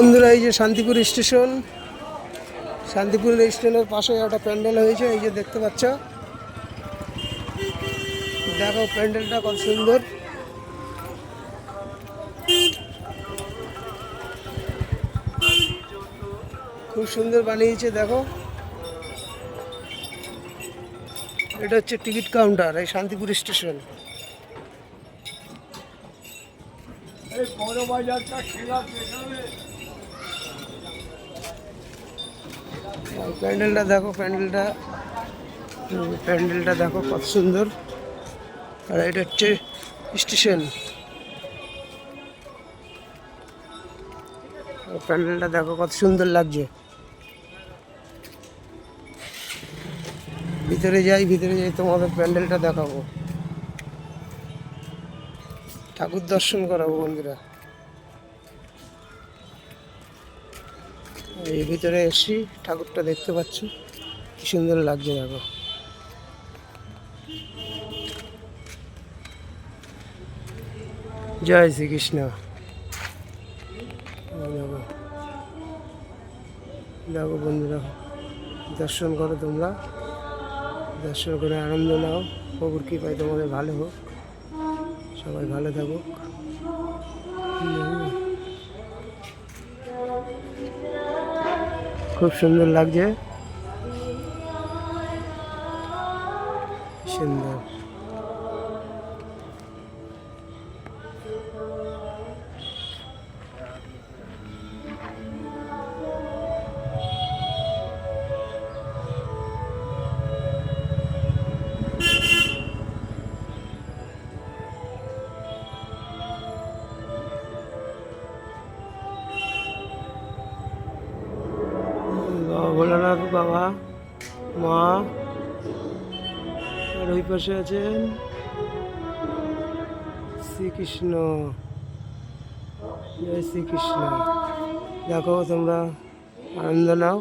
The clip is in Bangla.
বন্ধুরা, এই যে শান্তিপুর স্টেশন, শান্তিপুর স্টেশনের পাশে একটা প্যান্ডেল হয়েছে। এই যে দেখতে পাচ্ছ, দেখো প্যান্ডেলটা কত সুন্দর। খুব সুন্দর বানিয়েছে। দেখো, এটা হচ্ছে টিকিট কাউন্টার এই শান্তিপুর স্টেশন। প্যান্ডেলটা দেখো, প্যান্ডেলটা দেখো কত সুন্দর। আর এটা হচ্ছে স্টেশন। প্যান্ডেলটা দেখো কত সুন্দর লাগছে। ভিতরে যাই তোমাদের প্যান্ডেলটা দেখাবো, ঠাকুর দর্শন করাবো বন্ধুরা। এই ভিতরে এসছি, ঠাকুরটা দেখতে পাচ্ছ কি সুন্দর লাগছে। দেখো, জয় শ্রীকৃষ্ণ। দেখো দেখো বন্ধুরা, দর্শন করো তোমরা, দর্শন করে আনন্দ নাও। প্রভুর কৃপায় তোমাদের ভালো হোক, সবাই ভালো থাকুক। খুব সুন্দর লাগছে, সুন্দর। ভোলানাথ বাবা, মা, আর ওই পাশে আছেন শ্রীকৃষ্ণ। জয় শ্রীকৃষ্ণ। দেখো তোমরা আনন্দ নাও।